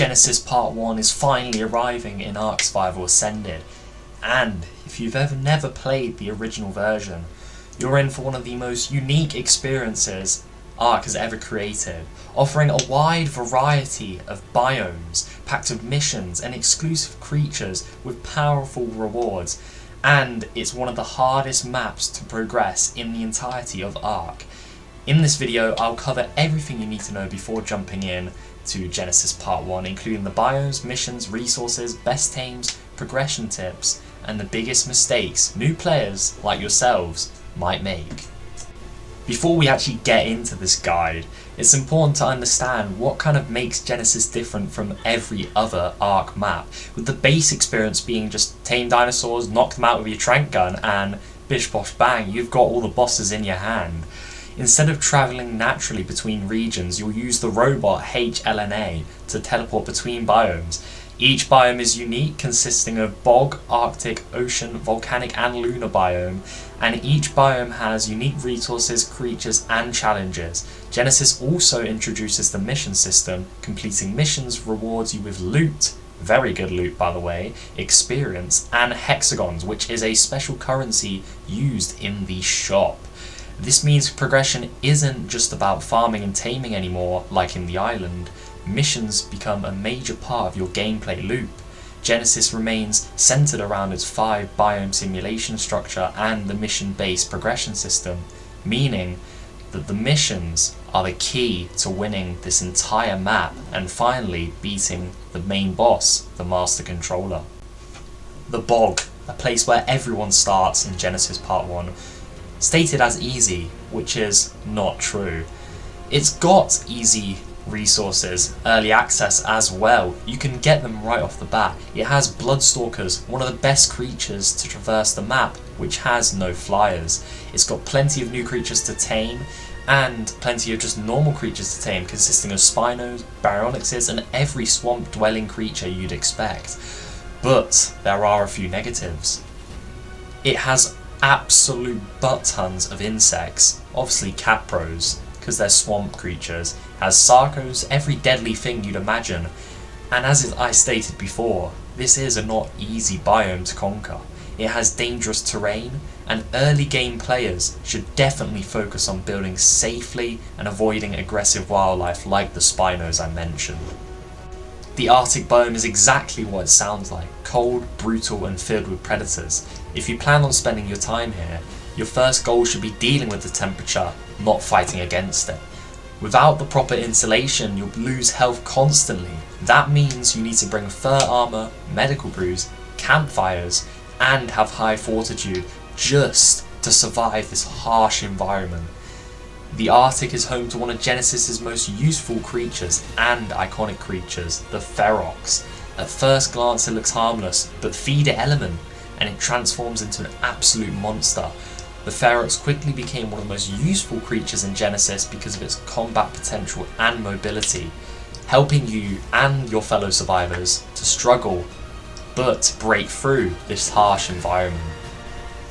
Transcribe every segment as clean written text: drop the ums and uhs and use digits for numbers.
Genesis Part 1 is finally arriving in Ark Survival Ascended, and if you've never played the original version, you're in for one of the most unique experiences Ark has ever created, offering a wide variety of biomes, packed with missions and exclusive creatures with powerful rewards, and it's one of the hardest maps to progress in the entirety of Ark. In this video, I'll cover everything you need to know before jumping in to Genesis Part 1, including the biomes, missions, resources, best tames, progression tips, and the biggest mistakes new players like yourselves might make. Before we actually get into this guide, it's important to understand what kind of makes Genesis different from every other Ark map, with the base experience being just tame dinosaurs, knock them out with your trank gun, and bish bosh bang, you've got all the bosses in your hand. Instead of travelling naturally between regions, you'll use the robot HLNA to teleport between biomes. Each biome is unique, consisting of bog, arctic, ocean, volcanic and lunar biome, and each biome has unique resources, creatures and challenges. Genesis also introduces the mission system. Completing missions rewards you with loot, very good loot by the way, experience and hexagons, which is a special currency used in the shop. This means progression isn't just about farming and taming anymore, like in the island. Missions become a major part of your gameplay loop. Genesis remains centered around its 5 biome simulation structure and the mission-based progression system, meaning that the missions are the key to winning this entire map and finally beating the main boss, the Master Controller. The Bog, a place where everyone starts in Genesis Part 1, stated as easy, which is not true. It's got easy resources, early access as well. You can get them right off the bat. It has Bloodstalkers, one of the best creatures to traverse the map, which has no flyers. It's got plenty of new creatures to tame, and plenty of just normal creatures to tame, consisting of Spinos, Baryonyxes, and every swamp-dwelling creature you'd expect. But there are a few negatives. It has absolute butt tons of insects, obviously Capros, because they're swamp creatures, has Sarcos, every deadly thing you'd imagine, and as I stated before, this is a not easy biome to conquer. It has dangerous terrain, and early game players should definitely focus on building safely and avoiding aggressive wildlife like the Spinos I mentioned. The Arctic biome is exactly what it sounds like, cold, brutal and filled with predators. If you plan on spending your time here, your first goal should be dealing with the temperature, not fighting against it. Without the proper insulation, you'll lose health constantly. That means you need to bring fur armor, medical brews, campfires, and have high fortitude just to survive this harsh environment. The Arctic is home to one of Genesis's most useful creatures and iconic creatures, the Ferox. At first glance it looks harmless, but feed it element and it transforms into an absolute monster. The Ferox quickly became one of the most useful creatures in Genesis because of its combat potential and mobility, helping you and your fellow survivors to struggle but break through this harsh environment.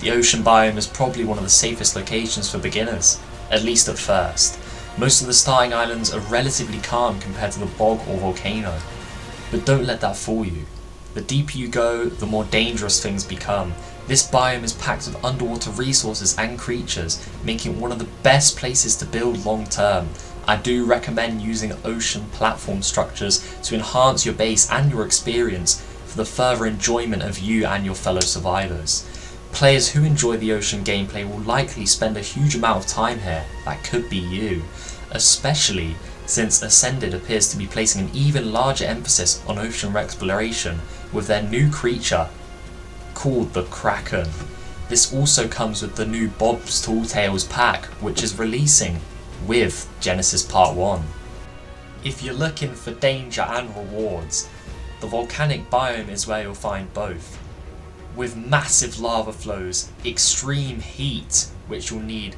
The ocean biome is probably one of the safest locations for beginners, at least at first. Most of the starting islands are relatively calm compared to the bog or volcano, but don't let that fool you. The deeper you go, the more dangerous things become. This biome is packed with underwater resources and creatures, making it one of the best places to build long term. I do recommend using ocean platform structures to enhance your base and your experience for the further enjoyment of you and your fellow survivors. Players who enjoy the ocean gameplay will likely spend a huge amount of time here. That could be you, especially since Ascended appears to be placing an even larger emphasis on ocean exploration with their new creature called the Kraken. This also comes with the new Bob's Tall Tales pack, which is releasing with Genesis Part 1. If you're looking for danger and rewards, the volcanic biome is where you'll find both. With massive lava flows, extreme heat, which you'll need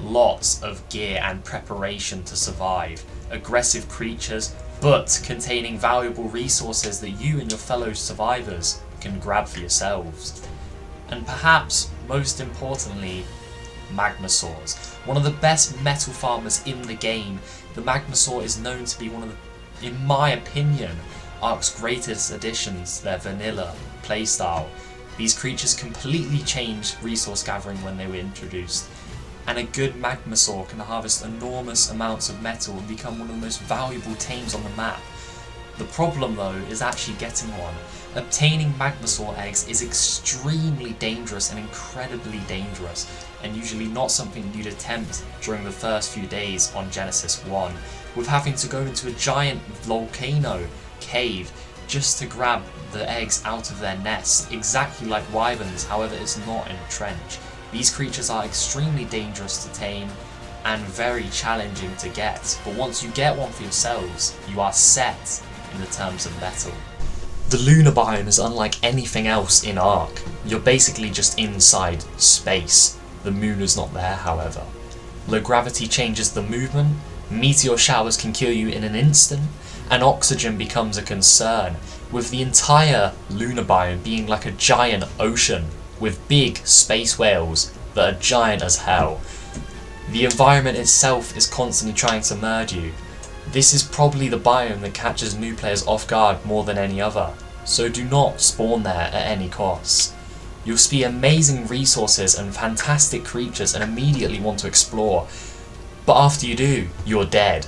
lots of gear and preparation to survive, aggressive creatures, but containing valuable resources that you and your fellow survivors can grab for yourselves. And perhaps most importantly, Magmasaurs. One of the best metal farmers in the game, the Magmasaur is known to be one of the, in my opinion, Ark's greatest additions to their vanilla playstyle. These creatures completely changed resource gathering when they were introduced, and a good Magmasaur can harvest enormous amounts of metal and become one of the most valuable tames on the map. The problem though is actually getting one. Obtaining Magmasaur eggs is extremely dangerous and incredibly dangerous, and usually not something you'd attempt during the first few days on Genesis 1, with having to go into a giant volcano cave just to grab the eggs out of their nest, exactly like wyverns, however it's not in a trench. These creatures are extremely dangerous to tame and very challenging to get, but once you get one for yourselves, you are set in the terms of metal. The lunar biome is unlike anything else in Ark. You're basically just inside space. The moon is not there, however. Low gravity changes the movement, meteor showers can kill you in an instant, and oxygen becomes a concern, with the entire lunar biome being like a giant ocean, with big space whales that are giant as hell. The environment itself is constantly trying to murder you. This is probably the biome that catches new players off guard more than any other, so do not spawn there at any cost. You'll see amazing resources and fantastic creatures and immediately want to explore, but after you do, you're dead.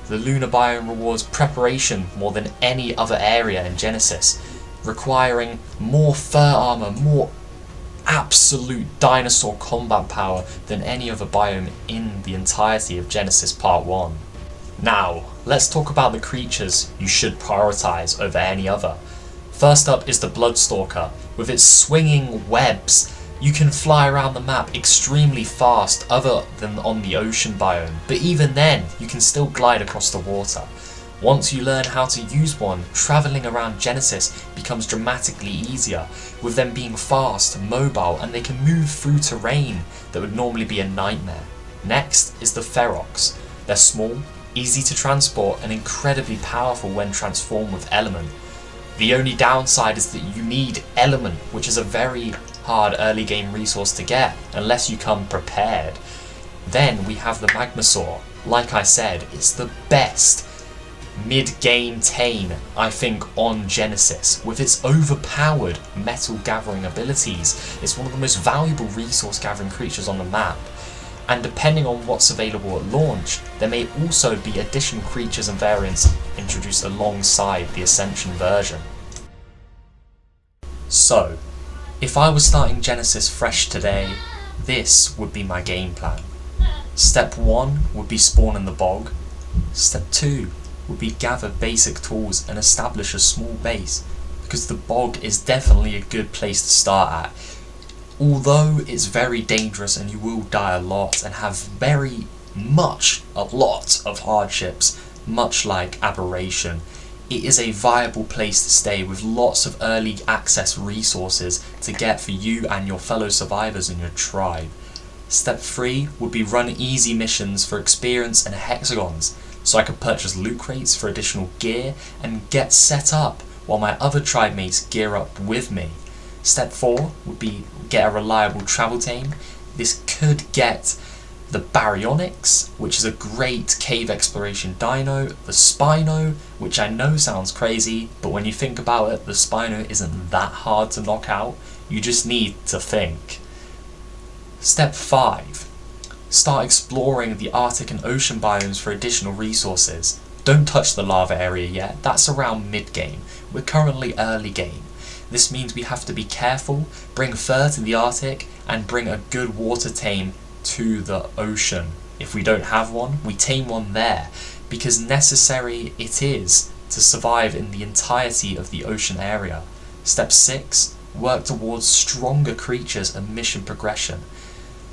The lunar biome rewards preparation more than any other area in Genesis, requiring more fur armor, more absolute dinosaur combat power than any other biome in the entirety of Genesis Part 1. Now, let's talk about the creatures you should prioritize over any other. First up is the Bloodstalker. With its swinging webs, you can fly around the map extremely fast other than on the ocean biome, but even then, you can still glide across the water. Once you learn how to use one, travelling around Genesis becomes dramatically easier, with them being fast, mobile, and they can move through terrain that would normally be a nightmare. Next is the Ferox. They're small, easy to transport, and incredibly powerful when transformed with Element. The only downside is that you need Element, which is a very hard early game resource to get, unless you come prepared. Then we have the Magmasaur. Like I said, it's the best mid-game tame, I think, on Genesis. With its overpowered metal gathering abilities, it's one of the most valuable resource gathering creatures on the map. And depending on what's available at launch, there may also be additional creatures and variants introduced alongside the Ascension version. So, if I was starting Genesis fresh today, this would be my game plan. Step 1 would be spawn in the bog. Step 2 would be gather basic tools and establish a small base, because the bog is definitely a good place to start at. Although it's very dangerous and you will die a lot and have a lot of hardships, much like Aberration, it is a viable place to stay with lots of early access resources to get for you and your fellow survivors in your tribe. Step 3 would be run easy missions for experience and hexagons, so I could purchase loot crates for additional gear and get set up while my other tribe mates gear up with me. Step 4 would be get a reliable travel tame. This could get the Baryonyx, which is a great cave exploration dino, the Spino, which I know sounds crazy, but when you think about it, the Spino isn't that hard to knock out, you just need to think. Step 5. Start exploring the Arctic and ocean biomes for additional resources. Don't touch the lava area yet, that's around mid-game. We're currently early game. This means we have to be careful, bring fur to the Arctic, and bring a good water tame to the ocean. If we don't have one, we tame one there, because necessary it is to survive in the entirety of the ocean area. Step 6. Work towards stronger creatures and mission progression.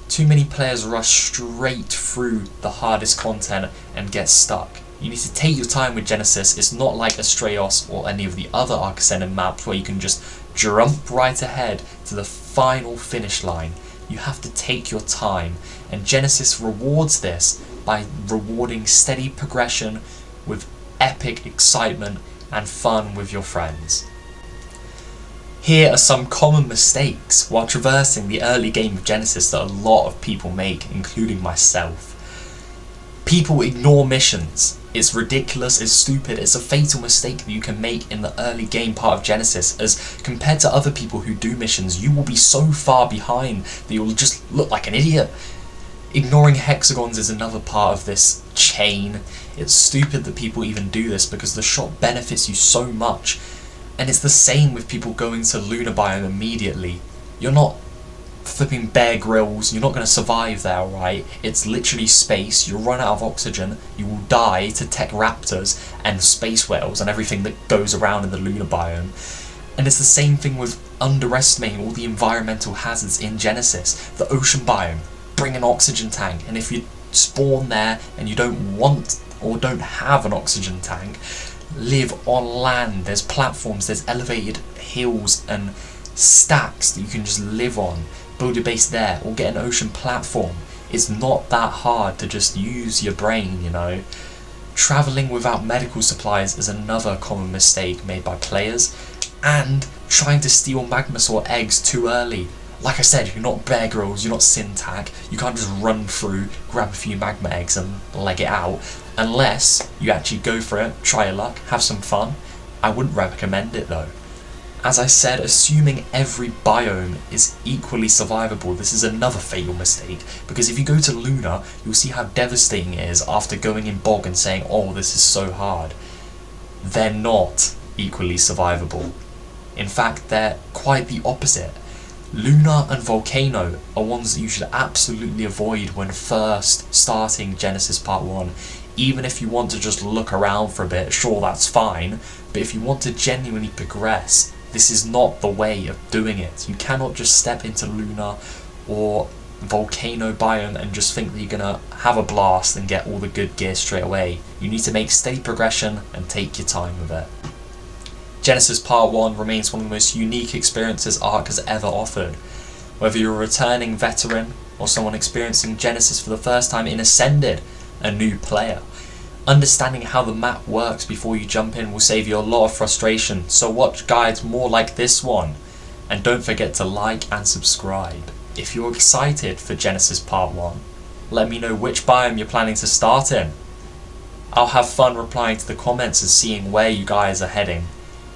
Too many players rush straight through the hardest content and get stuck. You need to take your time with Genesis. It's not like Astraeos or any of the other Ark Ascended maps where you can just jump right ahead to the final finish line. You have to take your time, and Genesis rewards this by rewarding steady progression with epic excitement and fun with your friends. Here are some common mistakes while traversing the early game of Genesis that a lot of people make, including myself. People ignore missions. It's ridiculous, it's stupid, it's a fatal mistake that you can make in the early game part of Genesis, as compared to other people who do missions, you will be so far behind that you'll just look like an idiot. Ignoring hexagons is another part of this chain. It's stupid that people even do this because the shot benefits you so much. And it's the same with people going to lunar biome immediately. You're not flipping Bear Grylls, you're not going to survive there, right? It's literally space, you'll run out of oxygen, you will die to tech raptors and space whales and everything that goes around in the lunar biome. And it's the same thing with underestimating all the environmental hazards in Genesis. The ocean biome, bring an oxygen tank, and if you spawn there and you don't want or don't have an oxygen tank, live on land. There's platforms, there's elevated hills and stacks that you can just live on. Build your base there or get an ocean platform. It's not that hard to just use your brain, you know. Travelling without medical supplies is another common mistake made by players, and trying to steal Magmasaur eggs too early. Like I said, you're not Bear Grylls, you're not Syntac, you can't just run through, grab a few magma eggs and leg it out, unless you actually go for it, try your luck, have some fun. I wouldn't recommend it though. As I said, assuming every biome is equally survivable, this is another fatal mistake, because if you go to Luna, you'll see how devastating it is after going in Bog and saying, oh, this is so hard. They're not equally survivable. In fact, they're quite the opposite. Luna and Volcano are ones that you should absolutely avoid when first starting Genesis Part 1. Even if you want to just look around for a bit, sure, that's fine, but if you want to genuinely progress, this is not the way of doing it. You cannot just step into Luna or Volcano biome and just think that you're going to have a blast and get all the good gear straight away. You need to make steady progression and take your time with it. Genesis Part 1 remains one of the most unique experiences Ark has ever offered. Whether you're a returning veteran or someone experiencing Genesis for the first time in Ascended, a new player, understanding how the map works before you jump in will save you a lot of frustration, so watch guides more like this one. And don't forget to like and subscribe. If you're excited for Genesis Part 1, let me know which biome you're planning to start in. I'll have fun replying to the comments and seeing where you guys are heading.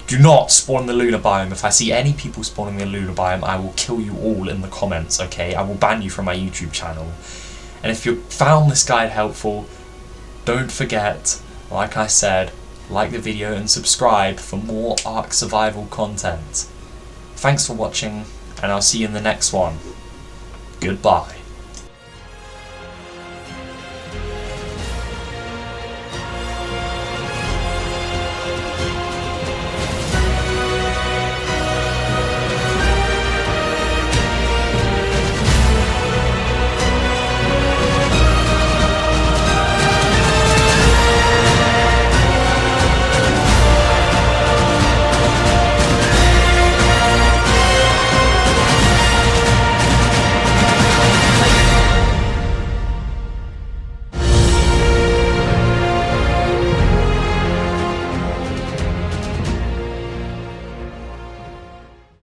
Do not spawn the lunar biome. If I see any people spawning the lunar biome, I will kill you all in the comments, okay? I will ban you from my YouTube channel. And if you found this guide helpful, don't forget, like I said, like the video and subscribe for more Ark Survival content. Thanks for watching, and I'll see you in the next one. Goodbye.